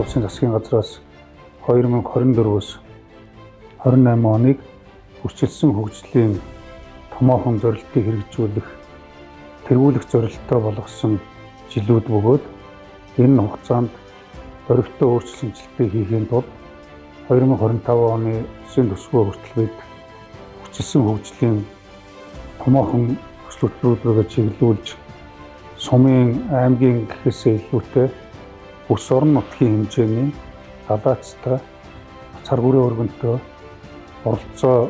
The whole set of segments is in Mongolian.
улсын засгийн газраас 2024-өөс 28 оныг хүчилсэн хөгжлийн томоохон зорилтыг хэрэгжүүлэх, тэргүүлэх зорилттой болгосон жилүүд бөгөөд энэ хугацаанд зоригтой өөрчлөлтийг хийхийн тулд 2025 оны Улсын төсвөө хүртэл бид хүчилсэн хөгжлийн томоохон төслөөллүүдээ чиглүүлж сумын аймгийн гэхээсээ илүүтэй бүс орон нутгийн хэмжээний далаацтай цар хүрээ өргөнтөө оролцоо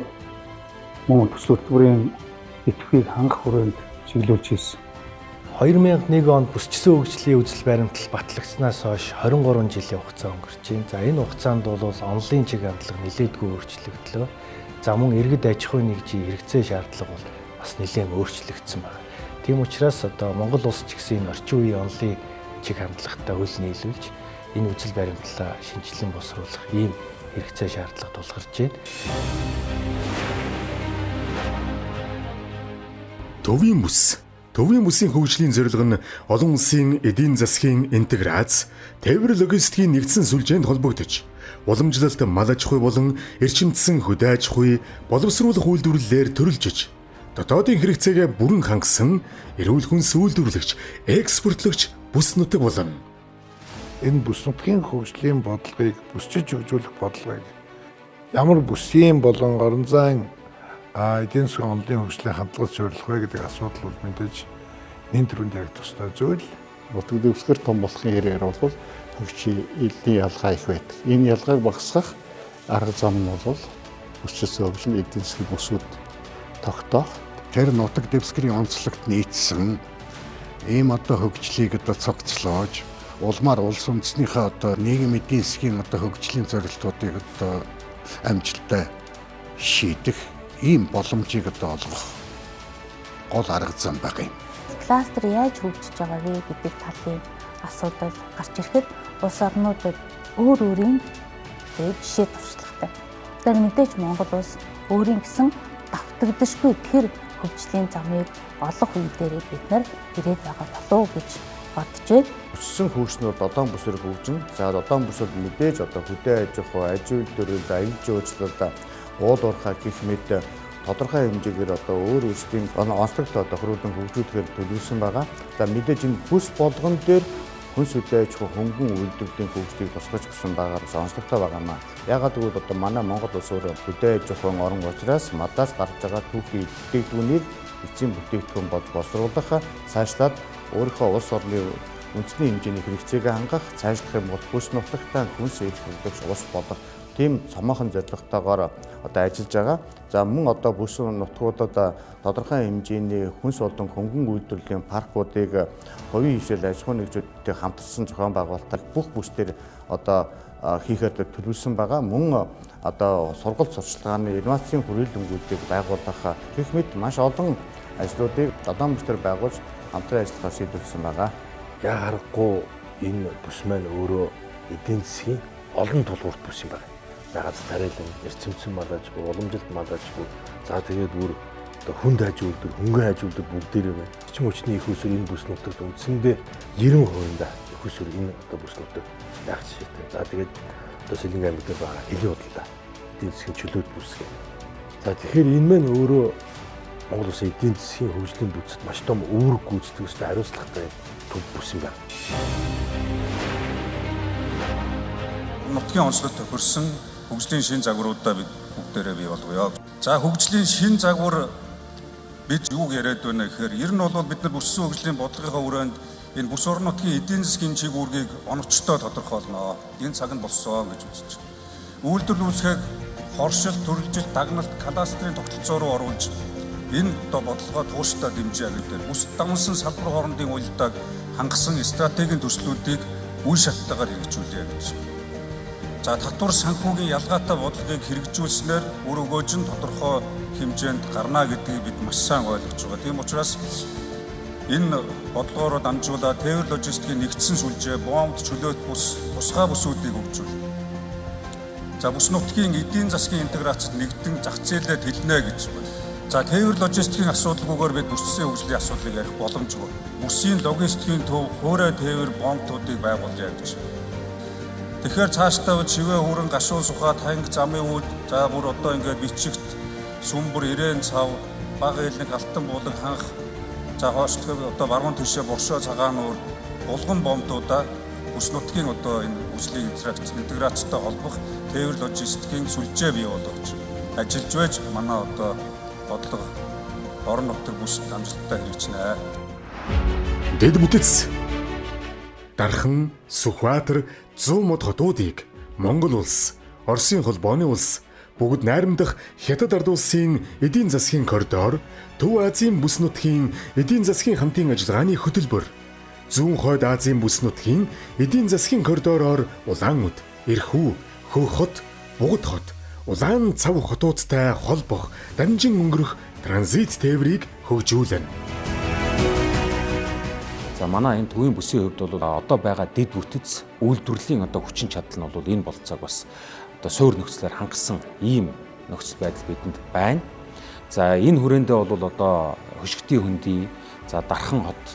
мөн төслөөлтийн идэвхийг хангах хүрээнд чиглүүлж хийсэн. 2001 онд бүсчсэн хөгжлийн үзэл баримтал батлагдсанаас хойш 23 жилийн хугацаа өнгөрч байна. За энэ хугацаанд бол онлын чиг хандлага нэлээдгүй өөрчлөгдлөө. За мөн иргэд аж ахуйн нэгжийн хэрэгцээ шаардлага бол бас нэлээд өөрчлөгдсөн байна. Тийм учраас одоо Монгол улс ч гэсэн энэ орчин үеийн онлын чиг хандлагатай хөл нийлүүлж энэ үзэл баримтлалаа шинжилэн босруулах ийм хэрэгцээ шаардлага тулгарч байна. Төвийн бүс. Төвийн бүсийн хөгжлийн зорилго нь олон улсын эдийн засгийн интеграц, тээвэр логистикийн нэгдсэн сүлжээнд холбогдож, уламжлалт мал аж ахуй болон эрчимдсэн хөдөө аж ахуй боловсруулах үйлдвэрлэлээр төрөлжиж, дотоодын хэрэгцээгээ бүрэн хангасан эрүүл хүнс үйлдвэрлэгч, экспортлогч бүс нутаг болно. Энэ бүс нутгийн хөгжлийн бодлогыг бүсчиж хөгжүүлэх бодлогыг ямар бүсийн болон орон зайн эдийн засгийн онлын хөгжлийн хандлагад суурилах вэ гэдэг асуудал бол мэдээж нэн төрөнд яг тустай зүйл. Нутаг дэвсгэр том болохын хэрэгээр бол хөгжлийн ялгаа их байдаг. Энэ ялгааг багасгах арга зам нь бол бүсчилсэн хөгжлийн эдийн засгийн бүсүүд тогтоох. Тэр нутаг дэвсгэрийн онцлогт нийцсэн ийм хөгжлийг цогцлоож улмаар улс үндэснийхээ нийгэм эдийн засгийн хөгжлийн зорилтуудыг амжилттай шийдэх ийм боломжийг олгох гол арга зам байгаа юм. Кластер яаж хөгжиж байгаа вэ гэдэг талын асуудал гарч ирэхэд улс орнуудад өөр өөрийн жишээ туршлагатай. Тэгэхээр мэдээж Монгол улс өөрийн гэсэн давтагдшгүй тэр хөгжлийн замыг олох үе дээрээ бид нар ирээд байгаа болов уу гэж бодож байна. Өссөн хөгжнүүд додоон бүсээр хөгжин. За додоон бүсүүд мэдээж хөдөө аж ахуй, аж үйлдвэрлэл, аюулгүй үйлчлэл, уул уурхай гэх мэт тодорхой хэмжээгээр өөр өөрсдийн онцлогт хөрвүүлэн хөгжүүлэхээр төлөвлөсөн байгаа. За мэдээж энэ бүс болгон дээр хүнс хөдөө аж ахуй хөнгөн үйлдвэрлэлийн хөгжлийг тусгаж өгсөн байгаагаар онцлогтой байгаамаа. Ягаад гэвэл манай Монгол улс өөр хөдөө аж ахуйн орн учраас мадаас гарч байгаа түүхий бүтээгдэхүүнийг эцсийн бүтээгдэхүүн болж боловсруулах, цаашлаад өөрийнхөө улс орны үндэсний хэмжээний хэрэгцээг хангах, цаашлах юм бол бүс нутагтаа хүнс эрхлүүлэгч улс болох тийм цомоохон зорилготойгоор ажиллаж байгаа. За мөн бүс нутгуудад тодорхой хэмжээний хүнс болон хөнгөн үйлдвэрлэлийн паркуудыг хувийн хвшил аж ахуйн нэгжүүдтэй хамтарсан зохион байгуулалтаар бүх бүсдэр хийхээр төлөвлөсөн байгаа. Мөн сургалт сурчлагын инновацийн хүрээлэнгүүдийг байгуулах гэх мэт маш олон ажлуудыг додоон бүс төр байгуулж хамтран ажиллахаар шийдвэрлэсэн байгаа. Яа харахгүй энэ бүс маань өөрөө эдийн засгийн олон тулгуурт бүс юм байна. Ягц тариалан, эрчимсэн мал аж ахуй, уламжилт мал аж ахуй, за тэгээд хүнд аж үйлдвэр, хөнгөн аж үйлдвэр бүгдээрээ байна. Эрчим хүчний их усүр энэ бүс нутагт үндсэндээ 90% их усүр энэ бүс нутагт яг жишээтэй. За тэгээд Сэлэнг аймаг дээр байгаа хэлийн худалдаа эдийн засгийн чөлөөт бүс гэх. За тэгэхээр энэ маань өөрөө Монгол улсын эдийн засгийн хөгжлийн бүсэд маш том үүрэг гүйцэтгэх ёстой хариуцлагатай төв бүс юм байна. Нутгийн онцлог тохирсон хөгжлийн шин загваруудаа бид бүгдээрээ бий болгоё. За хөгжлийн шин загвар бид юуг яриад байна гэхээр ер нь бол бид нар бүссэн хөгжлийн бодлогынхаа хүрээнд энэ бүс орон нутгийн эдийн засгийн чиг үүргийг оновчтой тодорхойлно. Энэ цаг нь болсон гэж үзэж байна. Үйлдвэрлэл үүсгэхийг хоршил, төрөлжилт, дагналт, кадастрын тогтолцоо руу оруулж энэ бодлогоо тууштай дэмжиж гэдэг. Бүс давнсан салбар хоорондын уялдааг хангасан стратегийн төслүүдийг үе шаттайгаар хэрэгжүүлье гэж. За татвар санхүүгийн ялгаатай бодлогыг хэрэгжүүлснээр үр өгөөж нь тодорхой хэмжээнд гарна гэдгийг бид маш сайн ойлгож байгаа. Тийм учраас энэ бодлогоор дамжуулаад тээвэр логистикийн нэгдсэн сүлжээ, боомт чөлөөт бус, тусгай бүсүүдийг хөгжүүлнэ. За бүс нутгийн эдийн засгийн интеграцид нэгдэн зах зээлээ тэлнэ гэж байна. За тээвэр логистикийн асуудалгүйгээр бид бүсцэн хөгжлийн асуудлыг ярих боломжгүй. Бүсийн логистикийн төв, хуурай тээвэр боомтуудыг байгуулъя гэж. Тэгэхээр цаашдаа шивээ хүрэн гашуун сухаа танк замын үүд за бүр одоо ингээд бичигт сүмбэр ирээн цав баг ээлник алтан буулаг ханх за хоошлох одоо баруун тишээ боршоо цагаан нуур булган бомдуудаа бүс нутгийн одоо энэ хүчлийн интеграцтай холбох тээвэр логистикийн сүлжээ бий болгож ажиллаж байж манай одоо бодлого орон нутгийн бүс амжилттай хэрэгжинэ. Дэд бүтэц Дархан, Сүхбаатар, 100 мод хотуудыг Монгол улс, Оросын холбооны улс, бүгд найрамдах Хятад ард улсын эдийн засгийн коридор, Төв Азийн бүс нутгийн эдийн засгийн хамтын ажиллагааны хөтөлбөр, Зүүн хойд Азийн бүс нутгийн эдийн засгийн коридороор Улаан үд, Эрхүү, Хөөх хот, Бугад хот, улаан цав хотуудтай холбох, дамжин өнгөрөх транзит тээврийг хөгжүүлнэ. За манай энэ төвийн бүсийн хувьд бол одоо байгаа дэд бүтэц үйлдвэрлэлийн одоо хүчин чадал нь бол энэ болцоог бас одоо суур нөхцлөөр хангасан ийм нөхцөл байдал бидэнд байна. За энэ хүрээндээ бол одоо хөшгтийн хөндий, за Дархан хот,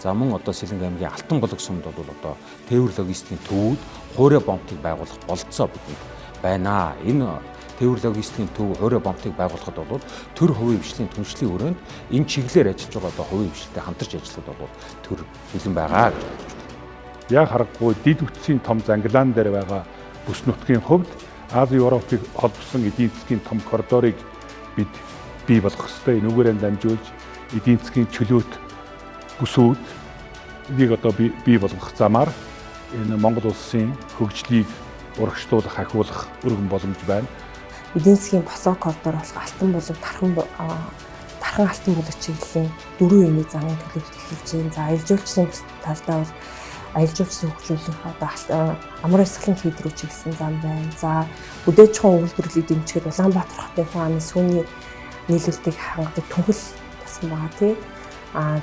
за мөн одоо Сэлэнг аймгийн Алтан болог сумд бол одоо тээвэр логистикийн төвүүд хуурай бомтыг байгуулах болцоо бидэнд байна. Энэ тээвэр логистикийн төв хуурай бомтыг байгуулахад бол төр хувийн хвшлийн түншлэлийн хүрээнд энэ чиглэлээр ажиллаж байгаа одоо хувийн хвшилтэй хамтарч ажиллахад бол төр бэлэн байгаа гэж бодож байна. Яг харахгүй дэд бүтцийн том зангилаан дээр байгаа бүс нутгийн хувьд Ази Европыг холбосон эдийн засгийн том коридорыг бид бий болгох ёстой. Энүүгээрээ дамжуулж эдийн засгийн чөлөөт бүсүүд энийг одоо бий болгох замаар энэ Монгол улсын хөгжлийг урагшлуулах, ахиулах өргөн боломж байна. Эдийн засгийн босоо коридор болох Алтан болог Дархан Алтан болог чиглэлийн 4 үеийн замын төлөвлөлт эхэлж байна. За аялал жуулчлалын талдаа бол аялал жуулчлалын хөгжүүлэх одоо амар эсгэлэн хийд рүү чиглэсэн зам байна. За бүдээж чухал үйлдвэрлэлийг дэмжихэд Улаанбаатар хотын хааны сүүний нийлүүлэлтийг хангадаг түнхэл тасан байгаа тий.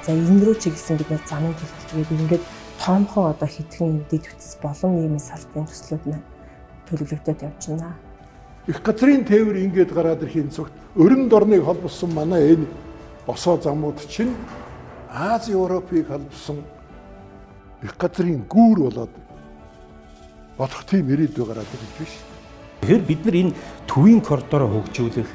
За энэ рүү чиглэсэн бид нар замын төлөвлөлтийг ингээд тоомхон одоо хэдхэн дэд бүтц болон нийгмийн салбарын төслүүд маань төлөвлөгдөд явж байна. Их газрын тээвэр ингээд гараад ирэхийн цогт өрн дорныг холбосон манай энэ босоо замууд чинь Ази Европыг холбосон их газрын гүүр болоод болох тийм ирээдүй гараад ирж байна шүү. Тэгэхээр бид нар энэ төвийн коридороо хөгжүүлэх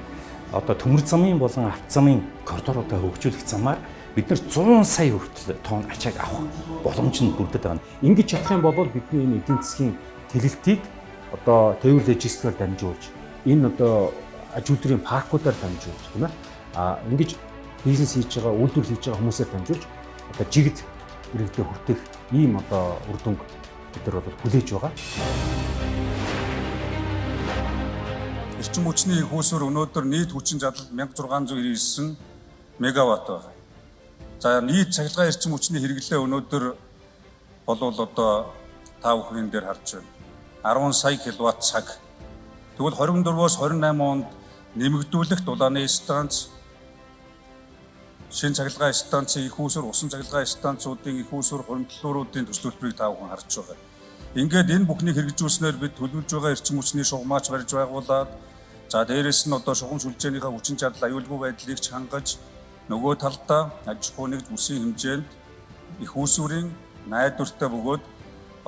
одоо төмөр замын болон авто замын коридороо хөгжүүлэх замаар бид нар 100 сая хүртэл тонн ачааг авах боломж нь бүрдээд байна. Ингэж чадах юм бол бидний энэ эдийн засгийн тэлэлтийг одоо тээвэр логистикээр дамжуулж энэ одоо аж үйлдвэрийн паркуудаар дамжуулж тийм ээ ингэж бизнес хийж байгаа, үйлдвэрлэл хийж байгаа хүмүүсээр дамжуулж одоо жигд иргэдэд хүртэх ийм одоо үр дүнг бид нар бол хүлээж байгаа. Эрчим хүчний их үүсвэр өнөөдөр нийт хүчин чадал 1699 мегаватт байна. За нийт цахилгаан эрчим хүчний хэрэглээ өнөөдөр болвол одоо та бүхэн дээр харж байна. 10 сая киловатт цаг. Тэгвэл 24-оос 28 онд нэмэгдүүлэх дулааны станц, шинэ цахилгаан станцын их үүсвэр, усан цахилгаан станцуудын их үүсвэр, хөрөнгөлөөрүүдийн төслөлбөрийг та бүхэн харж байгаа. Ингээд энэ бүхнийг хэрэгжүүлснээр бид төлөвлөж байгаа эрчим хүчний шугамаач барьж байгуулад за дээрэс нь одоо шугам сүлжээнийхээ хүчин чадал аюулгүй байдлыг ч хангаж нөгөө талдаа аж ахуй нэгж бүсийн хэмжээнд их үүсвэрийн найдвартай бөгөөд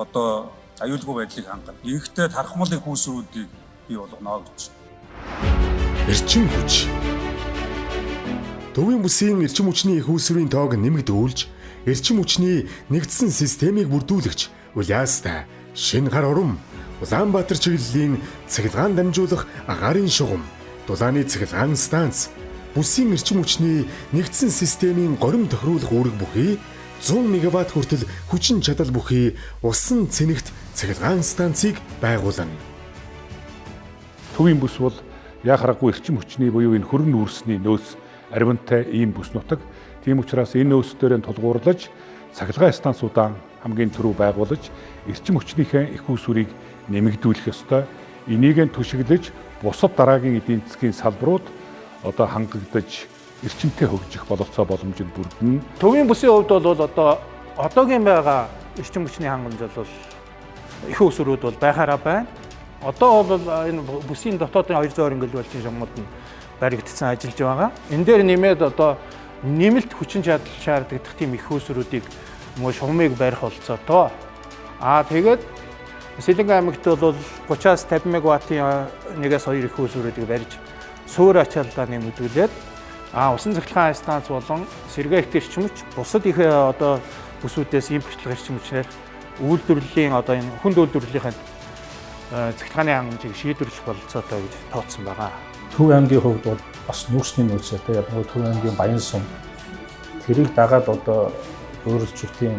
одоо аюулгүй байдлыг хангана. Ингээдтэй тархмал их үүсвэрүүдийг бий болгоно гэж. Эрчим хүч. Төвийн бүсийн эрчим хүчний их үүсвэрийн тоог нэмэгдүүлж, эрчим хүчний нэгдсэн системийг бүрдүүлэгч Улаастай шинэ гар урам, Улаанбаатар чиглэлийн цахилгаан дамжуулах агаарын шугам, дулааны цахилгаан станц, бүсийн эрчим хүчний нэгдсэн системийн горим тохируулах үүрэг бүхий 100 мегаватт хүртэл хүчин чадал бүхий усан цэнэгт цахилгаан станцыг байгуулна. Төвийн бүс бол яг харахгүй эрчим хүчний буюу энэ хөрөнгө нүүрсний нөөц аривантай ийм бүс нутаг. Тийм учраас энэ нөөцлөрөө тулгуурлаж цахилгаан станцуудаа хамгийн түрүү байгуулж эрчим хүчнийхээ их үүсвэрийг нэмэгдүүлэх ёстой. Энийг түшиглэж бусад дараагийн эдийн засгийн салбарууд одоо хангагдаж эрчимтэй хөгжих бололцоо боломжийг бүрдэнэ. Төвийн бүсийн хувьд бол одоо одоогийн байгаа эрчим хүчний хангамж бол их үүсвэрүүд бол байхаараа байна. Одоо бол энэ бүсийн дотоодын 200 орон гэлбэлтийн шугамуд нь баригдсан ажиллаж байгаа. Энэ дээр нэмээд одоо нэмэлт хүчин чадал шаардлагатай тийм их үүсвэрүүдийг мөн шугамыг барих болцоотой. Тэгээд Сэлэнгэ аймагт бол 30-аас 50 мегаваттын 1-2 их үүсвэрүүдийг барьж суур ачааллаа нэмэгдүүлээд усан цахилгаан станц болон сэргээгт эрчимч бусад их одоо бүсүүдээс импортлох эрчимчнэр үйлдвэрлэлийн одоо энэ хүнд үйлдвэрлэлийн цахилгааны хангамжийг шийдвэрлэх бололцоотой гэж тооцсон байгаа. Төв аймгийн хувьд бол бас нүүрсний нөөцтэй яг нь Төв аймгийн Баянсум тэрийг дагаад одоо өөрчлөлтийн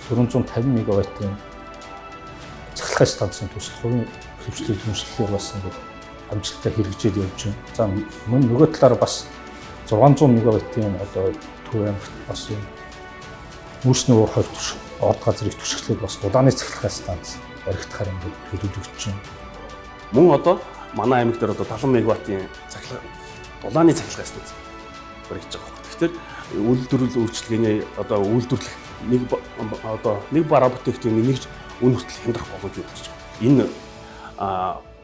450 мегаваттын цахилгаан станцын төсөл хувийн хөвчлөлийн түншлэлээр бас ингээд амжилттай хэрэгжээд явж байна. За мөн нөгөө талаар бас 600 мегаваттын одоо Төв аймагт бас юм нүүрсний уурхай орд газрыг түшиглээд бас улааны цахилгаан станц баригдахаар ингээд төлөвлөгдөж байна. Мөн одоо манай аймаг дээр одоо 70 мегаваттын улааны цахилгаан станц баригдаж байгаа. Тэгэхээр үйлдвэрлэл өөрчлөлтний одоо үйлдвэрлэх нэг бараа бүтээгдэхүүн нэг үн хүртэл хямдрах боломж үүсэж байгаа. Энэ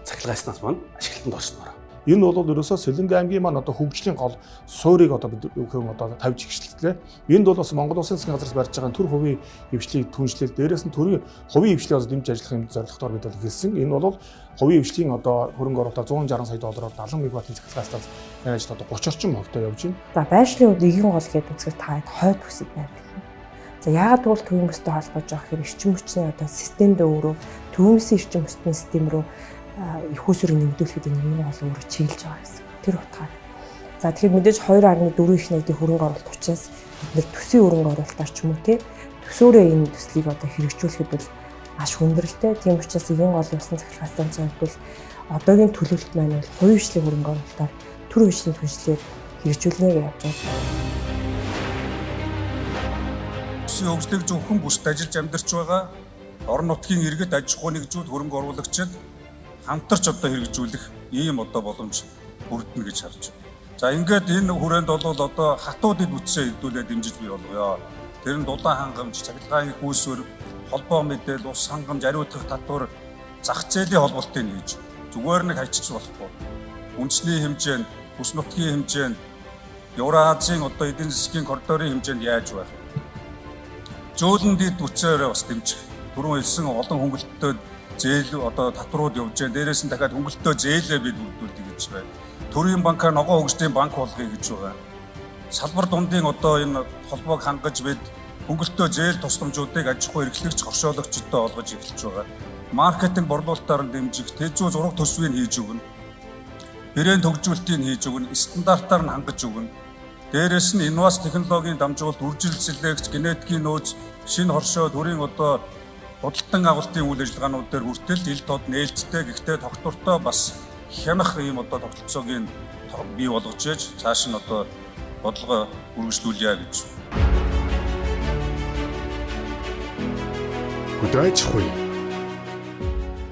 цахилгаан станц маань ашиглалтанд орсноор. Энэ бол ерөөсөө Сэлэнгэ аймгийн маань одоо хөгжлийн гол суурийг одоо бид одоо тавьж ихшэлтлээ. Энд бол бас Монгол Улсын засгийн газраас барьж байгаа төр хувийн хвшлийг түншлэл дээрээс нь төрийн хувийн хвшлийг одоо дэмжиж ажиллах юм зорилготоор бид бол хэлсэн. Энэ бол хувийн хвшлийн одоо хөрөнгө оруулалт 160 сая доллараар 70 мегаваттын цахилгаан станц яаж одоо 30 орчим хувьтай явж байна. За байршлын хувьд нэгэн гол гэдэг үзэхээр та хойд бүсэд байдаг. За яагаад бол төвийн бүстэй холбож байгаа хэрэг эрчим хүчний одоо системд өөрөө төвөөсийн эрчим хүчний систем рүү их усрыг нэмэгдүүлэхэд нэг гол өөрөө чийлж байгаа гэсэн. Тэр утгаар. За тэгэхээр мэдээж 2.4 их найдын хөрөнгө оруулалт учраас бид нэр төсвийн хөрөнгө оруулалтаар ч юм уу төсөөрөө энэ төслийг одоо хэрэгжүүлэхэд бол маш хүндрэлтэй. Тийм учраас эгийн гол усан цахилгаан станцын хувьд бол одоогийн төлөвлөлт маань бол хувийн хвшлийн хөрөнгө оруулалтаар төр хвшлийн түншлэлээр хэрэгжүүлнэ гэж явж байна. Бүсийн хөгжлийг зөвхөн бүсд ажиллаж амьдарч байгаа орон нутгийн иргэд аж ахуй нэгжүүд хөрөнгө оруулагчид хамтарч одоо хэрэгжүүлэх ийм одоо боломж бүрдэнэ гэж харж байна. За ингээд энэ хүрээнд бол одоо хатуудыг бүтсээ хэдүүлээ дэмжиж бий болгоё. Тэр нь дулаан хангамж, цахилгаан их үүсвэр, холбоо мэдээлэл, ус хангамж, ариутгах татвар, зах зээлийн холболтыг хийж зүгээр нэг хайчиж болохгүй. Үндэсний хэмжээнд, бүс нутгийн хэмжээнд, Евразийн одоо эдийн засгийн коридорын хэмжээнд яаж байх вэ? Зөөлөн дэд бүтсээр бас дэмжих. Түрүүн хэлсэн олон хөнгөлөлтөд зээл одоо татварууд явж байна. Дээрээс нь дахиад хөнгөлөлтөө зээлээ бид бүрдүүлдэг гэж байна. Төрийн банкаар ногоон хөгжлийн банк болгоё гэж байгаа. Салбар дундын одоо энэ холбоог хангаж бид хөнгөлөлтөө зээл тусламжуудыг аж ахуй эрхлэгч хоршоологчдод олгож эхэлж байгаа. Маркетинг борлуулалтаар нь дэмжих, тэжүү зураг төсвийг хийж өгнө. Брэнд хөгжүүлэлтийг хийж өгнө, стандартаар нь хангаж өгнө. Дээрээс нь инновац технологийн дамжуулалт, үржилсэлэгч, генетикийн нөөц, шинэ хоршоо, төрийн одоо худалдан авалтын үйл ажиллагаанууд дээр хүртэл ил тод нээлттэй гэхдээ тогтвортой бас хянах ийм одоо тогтолцоог нь бий болгож ээж цааш нь одоо бодлого үргэлжлүүлье гэж. Хөдөө аж ахуй.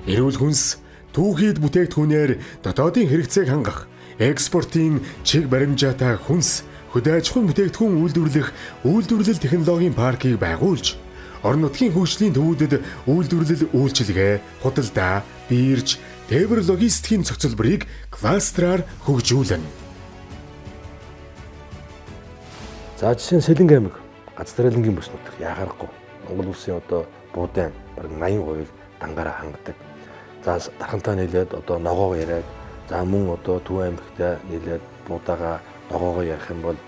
Эрүүл хүнс түүхийд бүтээгдэхүүнээр дотоодын хэрэгцээг хангах, экспортын чиг баримжаатай хүнс хөдөө аж ахуйн бүтээгдэхүүн үйлдвэрлэл технологийн паркийг байгуулж орон нутгийн хөгжлийн төвүүдэд үйлдвэрлэл үйлчилгээ, худалдаа, биерж, тээвэр логистикийн цогцлборыг кластераар хөгжүүлнэ. За жишээ нь Сэлэнгэ аймаг гац тариалангийн бүс нутаг яхаарахгүй Монгол улсын одоо буудын бараг 80% дангаараа хангадаг. За дархантай нийлээд одоо ногоог яриад за мөн одоо Төв аймагтай нийлээд буудаага ногоогоо ярих юм бол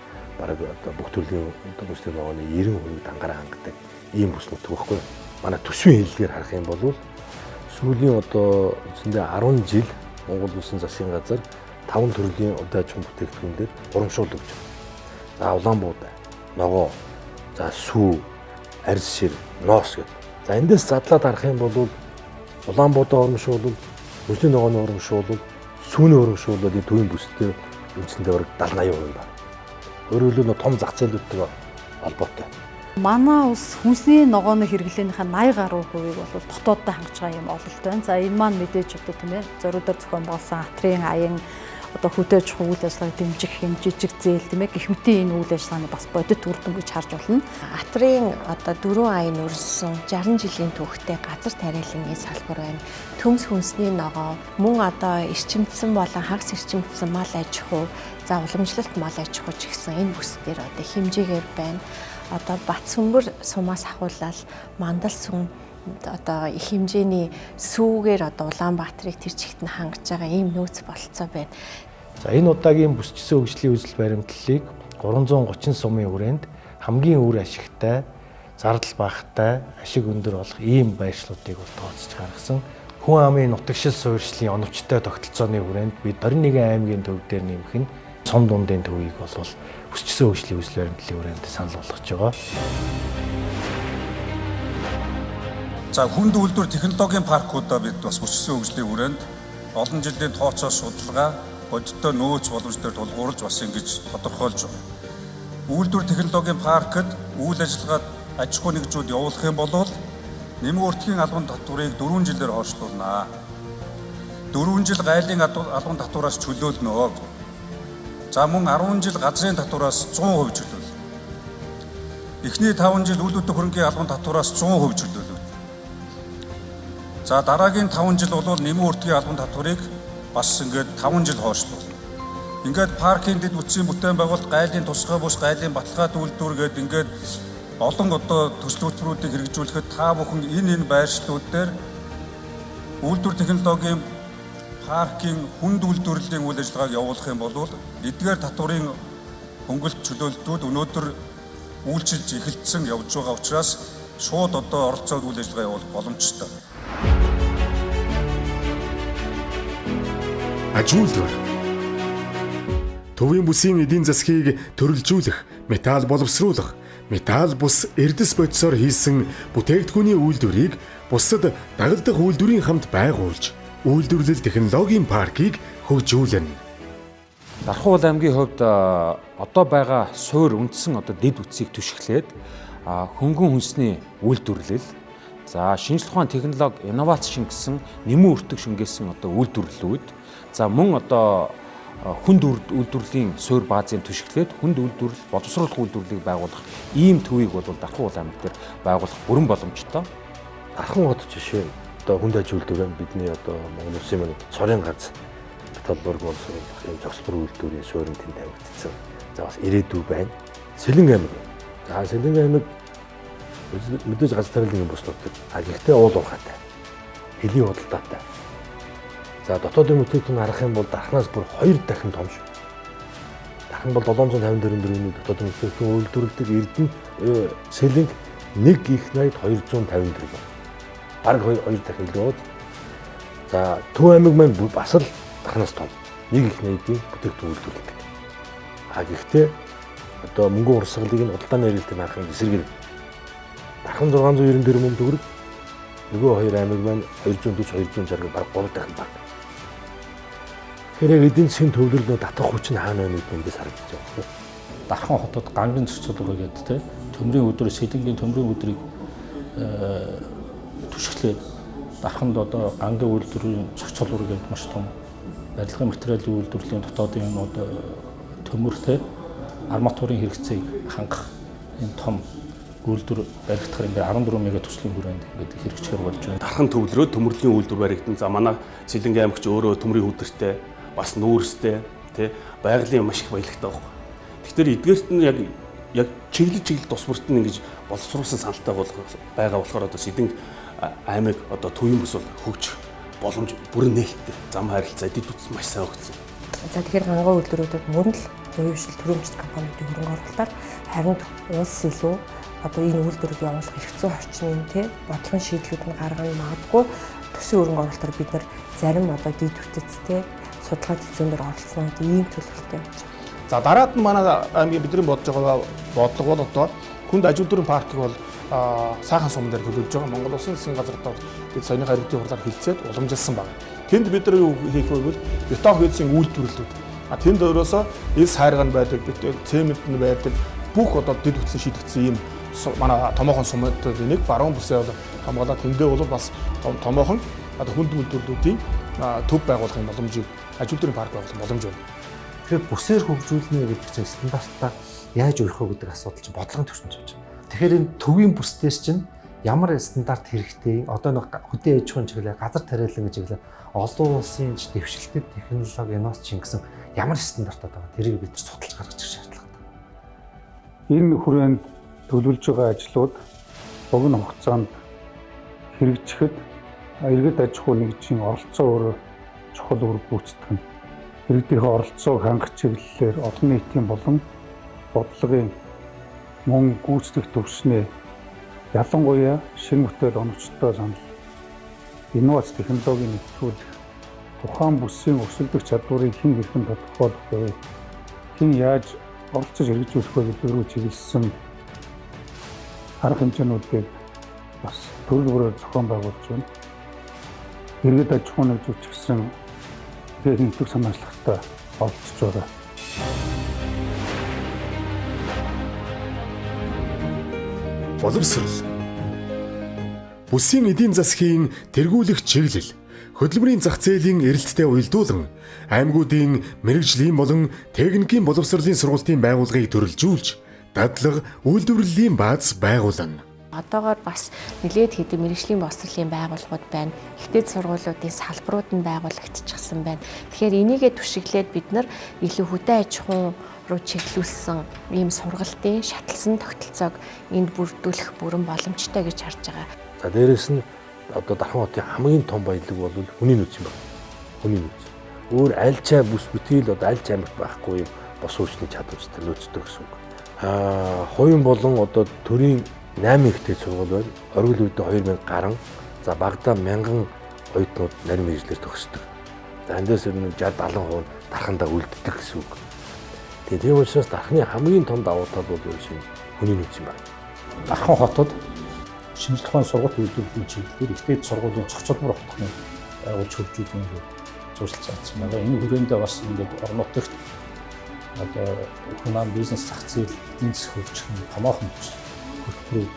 бараг одоо бүх төрлийн одоо бүсийн ногооны 90% дангаараа хангадаг ийм бүс нутаг байхгүй. Манай төсвийн хэллэгээр харах юм бол сүүлийн одоо үндсэндээ 10 жил Монгол улсын засгийн газар 5 төрлийн удаа аж ахуйн бүтээгдэхүүн дээр урамшуул өгч байна. За улаан буудаа, ногоо, за сүү, арьс шир, ноос гэдэг. За эндээс задлаад харах юм бол улаан буудаа урамшуулал, бүсний ногооны урамшуулал, сүүний урамшуулал энэ төвийн бүстэй үндсэндээ бараг 70-80% байна. Өөрөөр хэлбэл том зах зээлүүдтэй холбоотой. Манай улс хүнсний ногооны хэрэглээнийхээ 80 гаруй хувийг бол дотооддоо хангаж байгаа юм ололт байна. За энэ маань мэдээж одоо тийм ээ зориудаар зохион байгуулсан Атрийн аян одоо хөдөө аж ахуйн үйл ажиллагааг дэмжих хэмжижиг зээл тийм ээ гэх мэт энэ үйл ажиллагааны бас бодит үр дүн гэж харж болно. Атрийн одоо 4 аян өрсөн 60 жилийн түүхтэй газар тариалангийн салбар байна. Төмс хүнсний ногоо мөн одоо эрчимдсэн болон хагас эрчимдсэн мал аж ахуй за уламжлалт мал аж ахуй ч гэсэн энэ бүс дээр одоо хэмжээгээр байна. Одоо Батцөмбөр сумаас ахуулаад Мандал сүм, одоо их хэмжээний сүүгээр одоо Улаанбаатарыг тэр чигт нь хангаж байгаа ийм нөөц болцоо байна. За энэ удаагийн бүсчсэн хөгжлийн үзэл баримтлалыг 330 сумын хүрээнд хамгийн үр ашигтай, зардал багатай, ашиг өндөр болох ийм байршлуудыг тооцож гаргасан. Хүн амын нутагшил суурьшлийн оновчтой тогтолцооны хүрээнд бид 21 аймгийн төв дээр нэмэх нь сум дундын төвийг болвол бүсчсэн хөгжлийн үзэл баримтлалын хүрээнд санал болгож байгаа. За хүнд үйлдвэр технологийн паркуудаа бид бас бүсчсэн хөгжлийн хүрээнд олон жилийн тооцоо судалгаа, бодиттой нөөц боломжтой тулгуурлаж бас ингэж тодорхойлж байгаа. Үйлдвэр технологийн паркд үйл ажиллагаад аж ахуй нэгжүүд явуулах юм бол нэмэг уртгийн албан татварыг 4 жилээр хойшлуулнаа. 4 жил гайлын албан татвараас чөлөөлнө. За мөн 10 жил газрын татвараас 100% чөлөөлнө. Эхний 5 жил үйл хөдлөх хөрөнгийн албан татвараас 100% чөлөөлнө. За дараагийн 5 жил бол нэмэг уртгийн албан татварыг бас ингээд 5 жил хойшлуулна. Ингээд паркийн дэд бүтцийн бүтээн байгуулалт, гайлын тусгай бус, гайлын баталгаат үйлдвэр гэдэг ингээд олон одоо төсөл хөтөлбөрүүдийг хэрэгжүүлэхэд та бүхэн энэ байршлууд дээр үйлдвэр технологийн паркийн хүнд үйлдвэрлэлийн үйл ажиллагааг явуулах юм бол эдгээр татварын хөнгөлт чөлөөлтүүд өнөөдөр үйлчилж эхэлсэн явж байгаа учраас шууд одоо оролцоод үйл ажиллагаа явуулах боломжтой. Аж үйлдвэр төвийн бүсийн эдийн засгийг төрөлжүүлэх, металл боловсруулах, металл бус эрдэс бодисоор хийсэн бүтээгдэхүүний үйлдвэрийг бусад дагалдах үйлдвэрийн хамт байгуулж, үйлдвэрлэл технологийн паркийг хөгжүүлнэ. Дархуул аймгийн хувьд одоо байгаа суур үндсэн одоо дэд үтсийг түшиглээд хөнгөн хүнсний үйлдвэрлэл, за шинжлэх ухааны технологи, инновац шингэсэн нэмэн өртөг шингээсэн одоо үйлдвэрлэлүүд, за мөн одоо хүнд үйлдвэрлэлийн суур баазын түшиглээд хүнд үйлдвэрлэл, боловсруулах үйлдвэрлэлийг байгуулах ийм төвийг бол Дархан ул аймаг дээр байгуулах бүрэн боломжтой. Дархан хот жишээ одоо хүнд аж үйлдвэр бидний одоо Монгол Улсын маань цорын ганц металлург боловсруулах ийм зогсбор үйлдвэрийн суурин тэнд тавигдсан. За бас ирээдүй байна. Сэлэн аймаг. За Сэлэн аймаг мэдээж ганц тариалан бус нутаг. Гэхдээ уул уурхайтай. Хэлийн худалдаатай. За дотоодын бүтээгдэхүүн харах юм бол Дарханаас бүр 2 дахин том шүү. Дархан бол 754 төгрөгийн дотоодын бүтээгдэхүүн үйлдвэрлэдэг Эрдэнэ Сэлэнг 1 их 80 250 төгрөг. Бараг 2 дахин илүү. За Төв аймаг маань бас л Дарханаас том. 1 их 80-ийн бүтээгдэхүүн үйлдвэрлэдэг. Гэхдээ одоо мөнгөн урсгалыг нь худалдааны эргэлтийн банкын эсрэгээр Дархан 694 мөнгө төгрөг. Нөгөө хоёр аймаг маань 240 260 бараг 3 дахин баг. Тэгэхээр эдийн засгийн төвлөрөл нөө татах хүч нь хаана байна гэдгийг эндээс харагдаж байгаа. Дархан хотод гангийн зөрчил үргээд те төмрийн өдөр Сэлэнгийн төмрийн өдрийг түшиглээд Дарханд одоо гангийн үйлдвэрийн зохицол үргээд маш том барилгын материалын үйлдвэрлэлийн дотоодын одоо төмөртэй арматурын хэрэгцээг хангах энэ том үйлдвэр баригдахаар ингээ 14 мега төслийн хүрээнд ингээ хэрэгжихэр болж байна. Дархан төвлөрөө төмөрлийн үйлдвэр баригдан. За манай Сэлэнгийн аймагч өөрөө төмрийн хөдөртэй бас нүүрстэй тий байгалийн маш их баялагтай байхгүй. Тэгэхээр эдгээрт нь яг чиглэл тус бүрт нь ингэж боловсруулсан саналтай байгаа болохоор одоо Сэлэнг аймаг одоо төвийн бүс бол хөгжих боломж бүрэн нээлттэй. Зам харилцаа эдийн засаг маш сайн өгсөн. За тэгэхээр гангаа үйлдвэрүүдэд мөн л уушил төрөмжлөлт компаниудын хөрөнгө оруулалтаар харин улс илүү одоо энэ үйлдвэрийг явуулах хэрэгцээ орчнын тий бодлогын шийдлүүд нь гаргана магадгүй төсвийн хөрөнгө оруулалтаар бид нар зарим одоо дид үтцтэй судалгаа зүйнээр оролцсон ийм төлөвлөлттэй байна. За дараад нь манай аймгийн бидний бодож байгаа бодлого бол одоо хүнд аж үйлдвэрийн паркийг бол сайхан суман дээр төлөвлөж байгаа. Монгол Улсын засгийн газартаа бид саяны харилцааны хурлаар хэлцээд уламжилсан байна. Тэнд бид нар юу хийх вэ гэвэл бетон хүйцийн үйлдвэрлэлүүд. Тэнд өөрөөсөө ил сайрган байдаг, цемент нь байдаг. Бүх одоо дэд үтсэн шийдэгдсэн ийм манай томоохон сумуудад нэг баруун бүсээ бол хамгаалаад тэндээ бол бас томоохон одоо хүнд үйлдвэрлэлүүдийн төв байгуулахын боломжийг аж үйлдвэрийн парк байгуулах боломж байна. Тэгэхээр бүсээр хөгжүүлнэ гэдэг чинь стандартаа яаж өрөх вэ гэдэг асуудал чинь бодлогын түвшинд явж байгаа. Тэгэхээр энэ төвийн бүсдээс чинь ямар стандарт хэрэгтэй одоо нэг хөдөө аж ахуйн чиглэлээр газар тариалан гэж чиглэлээр олон улсын дэвшилтэд технологи инновац шингэсэн ямар стандартад байгаа тэрийг бид судалж гаргаж ирэх шаардлагатай. Энэ хүрээнд төлөвлөж байгаа ажлууд богино хугацаанд хэрэгжихэд иргэд аж ахуй нэгжийн оролцоо өөрөө чухал үр гүйцэтгэх нь. Иргэдийнхээ оролцоог хангах чиглэлээр олон нийтийн болон бодлогын мөн гүйцэтгэх төвшнээ ялангуяа шинэ бүтээл оновчтой санал инновац технологийн нэвтрүүлэх, тухайн бүсийн өрсөлдөх чадварыг хэн хэрхэн тодорхойлох вэ? Хэн яаж оролцож хэрэгжүүлэх вэ гэдэг рүү чиглэсэн арга хэмжээнүүдийг бас төрөл бүрээр зохион байгуулж байна. Иргэд аж ахуй нэгжүүч гэсэн нэгтгэх санаачлагтай олдсож байгаа. Боловсрол. Бүсийн эдийн засгийн тэргүүлэх чиглэл, хөдөлмөрийн зах зээлийн эрэлттэй уялдуулан аймагуудын мэрэгжлийн болон техникийн боловсролын сургалтын байгууллагыг төрөлжүүлж, дадлага үйлдвэрлэлийн бааз байгуулна. Одоогоор бас нэлээд хэдэн мэрэгжлийн боловсролын байгууллагууд байна. Ихтэй сургуулиудын салбарууд нь байгуулагдчихсан байна. Тэгэхээр энийгээ түшиглээд бид нар илүү хөдөө аж ахуй руу чиглүүлсэн ийм сургалтын шатлсан тогтолцоог энд бүрдүүлэх бүрэн боломжтой гэж харж байгаа. За дээрэс нь одоо Дархан хотын хамгийн том баялаг бол хүний нөөц юм байна. Хүний нөөц. Өөр альчаа бүс бүтээл одоо альч аймагт байхгүй юм бос үйлчний чадвартай нөөцтэй гэсэн үг. Хувийн болон одоо төрийн 8 ихтэй сургууль байна. Оргил үедээ 2000 гарan, за багадаа 1000 оюутнууд нарийн мэргэжлэр төгсдөг. За эндээс нь 60-70% нь Дархандаа үлддэг гэсэн үг. Тийм учраас Дарханы хамгийн том давуу тал бол ерөөсөө хүний нөөц юм байна. Дархан хотод шинжлэх ухааны сургалт үйлдвэрлэлийн чиглэлээр ихтэй сургуулийн цогцлбор утганы байгуулж хөгжүүлэх гэж зуршил заасан байгаа. Энэ хүрээндээ бас ингээд орон нутагт одоо хүмүүс бизнес зах зээл эдийн засаг хөгжих нь томоохон хөтөлбөрөөр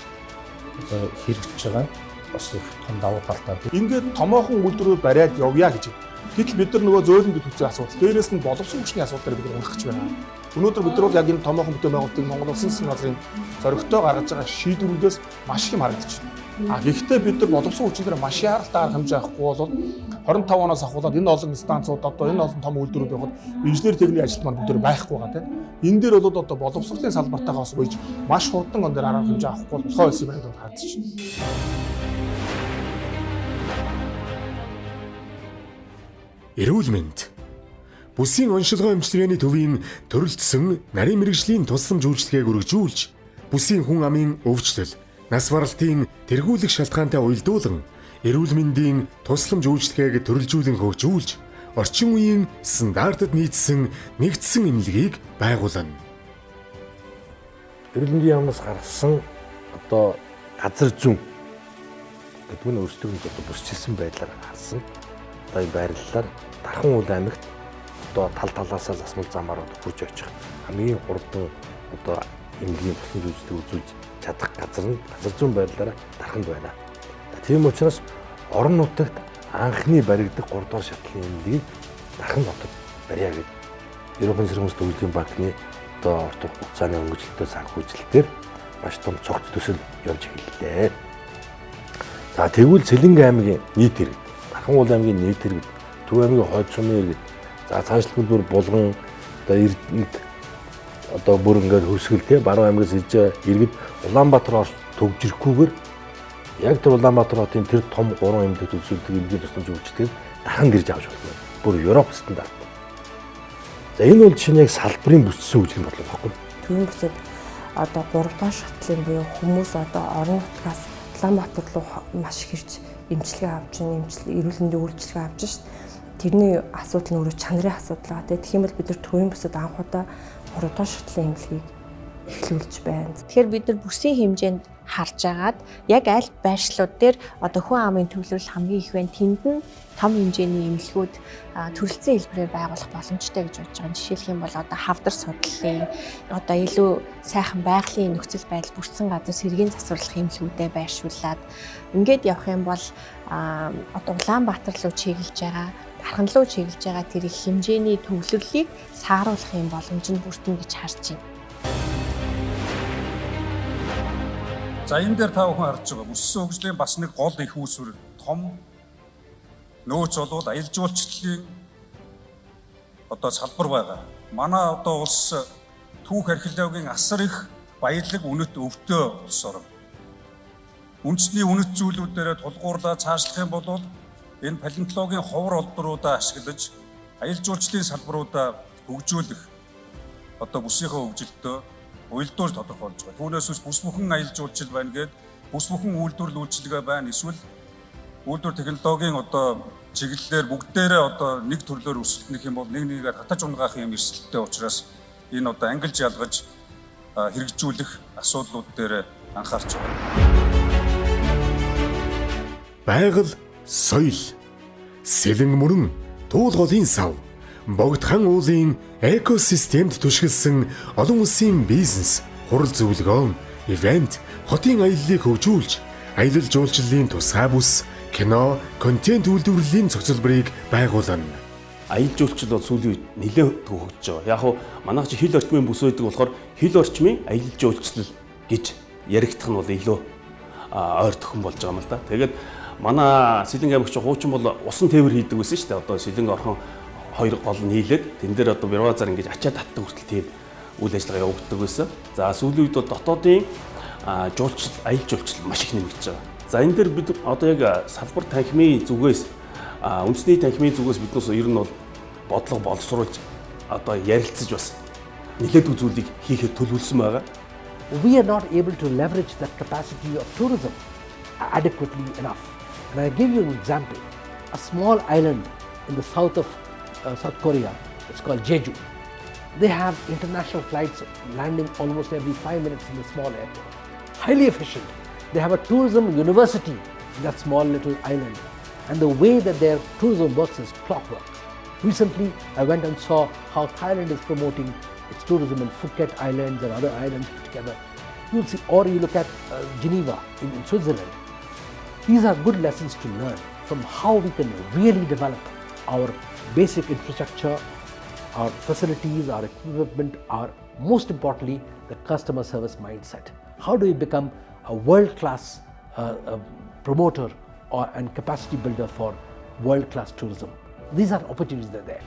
одоо хэрэгжиж байгаа. Бас их том давуу талтай. Ингээд томоохон үйлдвэрүүд бариад явъя гэж. Гэтэл бид нар нөгөө зөөлөнд төсөө асуудал, дээрээс нь боловсон хүчний асуудлаар бид нар унах гэж байна. Өнөөдөр бид нар яг энэ томоохон бүтээн байгуулалтыг Монгол Улсын засгийн газрын зоригтой гаргаж байгаа шийдвэрүүдээс маш их юм харагдаж байна. Гэхдээ бид нар боловсон хүчин дээр маш яралтай арга хэмжээ авахгүй бол 25 оноос ахуулаад энэ олон станцууд одоо энэ олон том үйлдвэрүүд явахад инженер техникийн ажилт маань бүгд байхгүй байгаа тийм. Энэ дээр бол одоо боловсролын салбартайгаас болж маш хурдан он дээр арга хэмжээ авахгүй бол тусгай байсан юм байна гэж харагдаж байна. Эрүүл мэнд. Бүсийн оншилгоо эмчилгээний төвийн төрөлдсөн нарийн мэрэгжлийн тусламж үйлчилгээг өргөжүүлж, бүсийн хүн амын өвчлөл, нас баралтын тэргүүлэх шалтгаантай уялдуулан, эрүүл мэндийн тусламж үйлчилгээг төрөлжүүлэн хөгжүүлж, орчин үеийн стандартад нийцсэн нэгдсэн эмнэлгийг байгуулна. Эрүүл мэндийн яамнаас гарсан одоо газар зүүн гэдэг нь өөрсдөө одоо бүсчилсэн байдлаар харсан. Одоо энэ байрлалаар Дархан уул аймагт одоо тал талаасаа засмал замаар хурж очих хамгийн хурдан одоо эмнэлгийн тусламж үйлчилгээг үзүүлж чадах газар нь газар зүүн байрлалаараа Дарханд байна. Тийм учраас орон нутагт анхны баригдах 3 дугаар шатлалын эмнэлгийг Дархан хотод барья гэж Европын зэрэгмс төвлөрийн банкны одоо орто хугацааны хөнгөлөлтөд санхүүжилтээр маш том цогц төсөл явж эхэллээ. За тэгвэл Сэлэнгэ аймгийн нийт иргэд, Дархан уул аймгийн нийт иргэд, Төв аймгийн хойд сумын иргэд, за цаашлбал бүр булган одоо Эрдэнэт одоо бүр ингээд хөвсгөл те Баруун аймгаас ирж иргэд Улаанбаатар орч төгжрөхгүйгээр яг тэр Улаанбаатар хотын тэр том 3 эмнэлэгт үзүүлдэг эмнэлгийн тусламж үйлчилгээг Дарханд ирж авч болно. Бүр Европ стандарт. За энэ бол жишээ нь яг салбарын бүсцсэн үйлчлэгийн бодлого баггүй. Төвийн бүсэд одоо 3 дахь шатлалын буюу хүмүүс одоо орон нутгаас Улаанбаатар руу маш их ирж эмчилгээ авч, эрүүл мэндийн үйлчилгээ авч шít. Тэрний асуудал нь өөрөө чанарын асуудал байгаа. Тэгэх юм бол бид нар төвийн бүсэд анх удаа 3 дахь шатлалын эмнэлгийг эхлүүлж байна. Тэгэхээр бид нар бүсийн хэмжээнд харж агаад яг аль байршлууд дээр одоо хүн амын төвлөрөл хамгийн их байна. Тэнд нь том хэмжээний эмнэлгүүд төрөлцсөн хэлбэрээр байгуулах боломжтой гэж бодож байгаа. Жишээлх юм бол одоо хавдар судлалын одоо илүү сайхан байгалийн нөхцөл байдал бүрдсэн газар сэргийн засварлах эмнэлгүүдэд байршуулад ингээд явах юм бол одоо Улаанбаатар руу чиглэж байгаа, Дархан руу чиглэж байгаа тэр их хэмжээний төвлөрлийг сааруулах юм боломж нь бүрдэнэ гэж харж байна. За энэ дээр та бүхэн харж байгаа бүссэн хөгжлийн бас нэг гол их үүсвэр том нөөц болвол аялал жуулчлалын одоо салбар байгаа. Манай одоо улс түүх археологийн асар их баялаг үнэт өвдөө улс орн. үндэсний үнэт зүйлүүдээр тулгуурлаа цаашлах юм бол энэ палеонтологийн ховор олдруудаа ашиглаж аялал жуулчлалын салбаруудаа хөгжүүлэх одоо бүсийнхээ хөгжилтөө уялдуур тодорхойлж байгаа. Түүнээс биш бүс бүхэн аялал жуулчлал байна гэд бүс бүхэн үйлдвэрлэл үйлчилгээ байна. Эсвэл үйлдвэр технологийн одоо чиглэлээр бүгдээрээ одоо нэг төрлөөр өсөлтнөх юм бол нэг нэгээр татаж унгаах юм эрсдэлтэй учраас энэ одоо ангилж ялгаж хэрэгжүүлэх асуудлууд дээр анхаарч байна. Байгаль, соёл, сэлэн мөрөн, туулгын сав, богдхан уулын экосистемд түшгэлсэн олон улсын бизнес, хурал зөвлөгөөн, ивент, хотын аяллыг хөгжүүлж, аялал жуулчлалын тусгай бүс, кино, контент үйлдвэрлэлийн цогцлборыг байгуулна. Аялал жуулчлал бол сүүлийн үед нэлээд хөгжиж байгаа. Яг нь манайх чи хил орчмын бүс байдаг болохоор хил орчмын аялал жуулчлал гэж яригдах нь бол илүү ойр төхөн болж байгаа юм л да. Тэгээд манай Сэлэнг аймагч хуучин бол усан тээвэр хийдэг байсан шүү дээ. Одоо Сэлэнг орхон 2 гол нь хийлээд тэн дээр одоо бирвазаар ингэж ачаа татдаг хүртэл тийм үйл ажиллагаа явагддаг байсан. За сүүлийн үед бол дотоодын жуулчлал, аялал жуулчлал маш их нэмэгдэж байгаа. За энэ дээр бид одоо яг салбар танхимын зүгээс үндэсний танхимын зүгээс биднээс ер нь бол бодлого боловсруулж одоо ярилцаж бас нэлээдгүй зүйлийг хийхэд төлөвлөсөн байгаа. We are not able to leverage that capacity of tourism adequately enough. And I give you an example. A small island in the south of South Korea, it's called Jeju. They have international flights landing almost every 5 minutes in the small airport. Highly efficient. They have a tourism university in that small little island. And the way that their tourism works is clockwork. Recently, I went and saw how Thailand is promoting its tourism in Phuket Islands and other islands put together. You'll see, or you look at Geneva in Switzerland. These are good lessons to learn from how we can really develop our basic infrastructure, our facilities, our equipment, our most importantly, the customer service mindset. How do we become a world-class promoter and capacity builder for world-class tourism? These are opportunities that are there.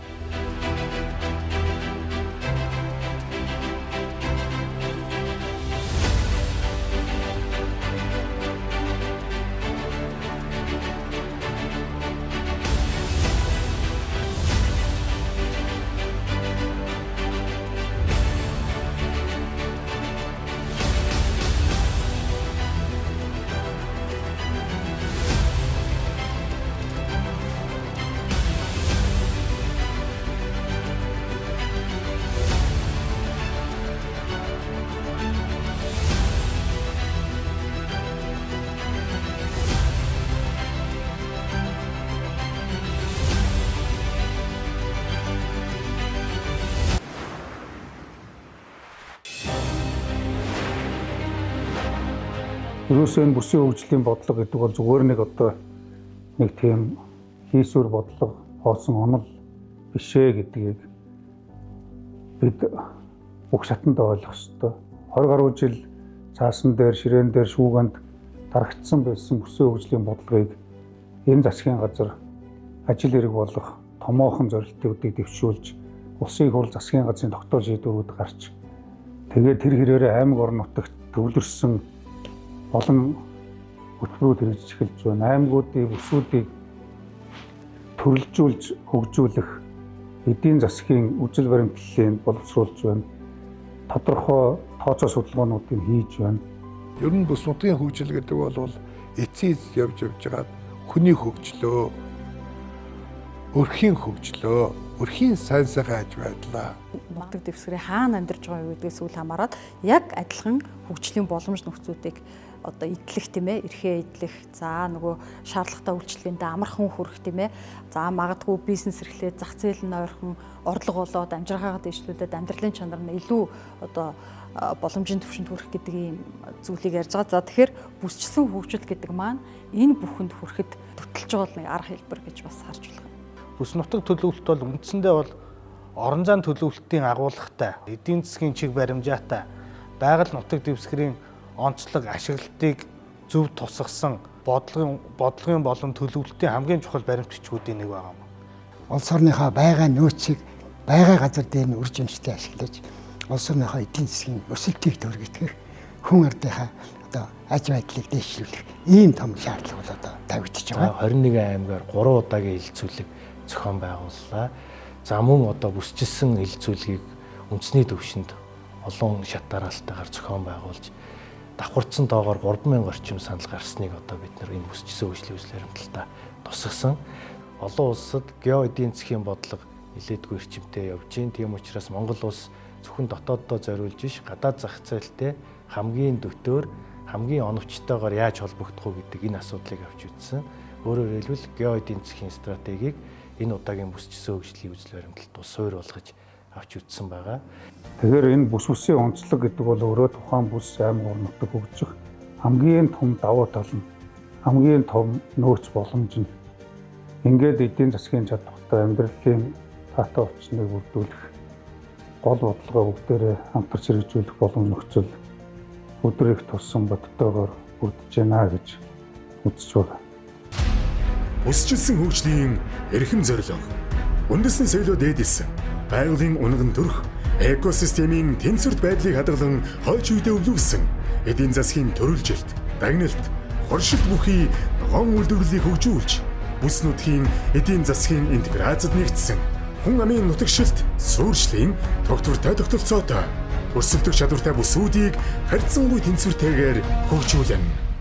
Ерөөсөө энэ бүсийн хөгжлийн бодлого гэдэг бол зүгээр нэг тийм хийсвэр бодлого, хоосон онол бишээ гэдгийг бид бүх шатанд ойлгох ёстой. 20 гаруй жил цаасан дээр, ширээн дээр, шүүгэнд дарагдсан байсан бүсийн хөгжлийн бодлогыг энэ засгийн газар ажил хэрэг болох томоохон зорилтуудыг дэвшүүлж, улсын их хурл засгийн газрын тогтоол шийдвэрүүд гарч тэгээд тэр хэрээрээ аймаг орон нутагт төвлөрсөн олон хөтөлбөрүүд хэрэгжиж эхэлж байна. Аймагуудын бүсүүдийг төрөлжүүлж, хөгжүүлэх эдийн засгийн үжил баримтлалыг боловсруулж байна. Тодорхой тооцоо судалгаануудыг хийж байна. Ер нь бүс нутгийн хөгжил гэдэг бол эцсийн явж байгаа хүний хөгжлөө, өрхийн хөгжлөө, өрхийн сайн сайхан аж байдлаа. Нутаг дэвсгэрийн хаана амьдарч байгаа гэдгээс үл хамааран яг адилхан хөгжлийн боломж нөхцүүдийг одоо идэлэх тийм ээ, эрхээ идэлэх, за нөгөө шаардлагатай үйлчлэгэндээ амархан хүрэх тийм ээ, за магадгүй бизнес эрхлээд зах зээл нь ойрхон орлого болоод амжиргаагаа дэвшлүүлээд амьдралын чанар нь илүү одоо боломжийн түвшинд хүрэх гэдэг ийм зүйлийг ярьж байгаа. За тэгэхээр бүсчсэн хөгжил гэдэг маань энэ бүхэнд хүрэхэд төтөлж байгаа нэг арга хэлбэр гэж бас харж байна. Бүс нутаг төлөвлөлт бол үндсэндээ бол орон зайн төлөвлөлтийн агуулгатай, эдийн засгийн чиг баримжаатай, байгаль нутаг дэвсгэрийн онцлог ашиглалтыг зөв тусгасан бодлогын болон төлөвлөлтийн хамгийн чухал баримтчгүүдийн нэг байгаа юм. Улс орныхоо байгаа нөөцийг байгаа газар дээр нь үр жимстэй ашиглаж улс орныхоо эдийн засгийн өсөлтийг төргөтгөх хүн ардынхаа одоо аж байдлыг дэвшүүлэх ийм том шаардлага бол одоо тавигдчихж байгаа. 21 аймгаар 3 удаагийн хилцүүлэг зохион байгууллаа. За мөн одоо бүсчилсэн хилцүүлгийг үндэсний төвшөнд олон шатараалтайгаар зохион байгуулж давхарцсан тоогоор 3000 орчим санал гарсныг одоо бид нар энэ бүсчилсэн хөгжлийн үзэл баримталтаа тусгасан. Олон улсад гео эдийн засгийн бодлого нэлээдгүй эрчимтэй явж байна. Тийм учраас Монгол улс зөвхөн дотооддоо зориулж биш, гадаад зах зээлтэй хамгийн дөтөөр, хамгийн оновчтойгоор яаж холбогдох уу гэдэг энэ асуудлыг авч үзсэн. Өөрөөр хэлбэл гео эдийн засгийн стратегийг энэ удаагийн бүсчилсэн хөгжлийн үзэл баримталд ус суурь болгож авч үзсэн байгаа. Тэгэхээр энэ бүс бүсийн онцлог гэдэг бол өөрөө тухайн бүс аймаг орнотод хөгжих хамгийн том давуу тал нь, хамгийн том нөөц боломж нь ингээд эдийн засгийн чадвартай амьдралын таатай орчныг бүрдүүлэх гол бодлогоо бүгдээрээ хамтарч хэрэгжүүлэх боломж нөхцөл өдөр их туссан бодтойгоор бүрдэж байна гэж үзэж байна. Бүсчилсэн хөгжлийн эрхэм зорилго үндэсний соёлоо дээдэлсэн байгалийн унган төрх экосистемийн тэнцвэрт байдлыг хадгалан хойч үедээ өвлөвсөн эдийн засгийн төрөлжилт, дагналт, хоршилт бүхий ногоон үйлдвэрлэлийг хөгжүүлж бүс нутгийн эдийн засгийн интеграцид нэгдсэн хүн амын нутагшилт, суурьшлийн тогтвортой тогтолцоотой өрсөлдөх чадвартай бүсүүдийг харьцангуй тэнцвэртэйгээр хөгжүүлнэ.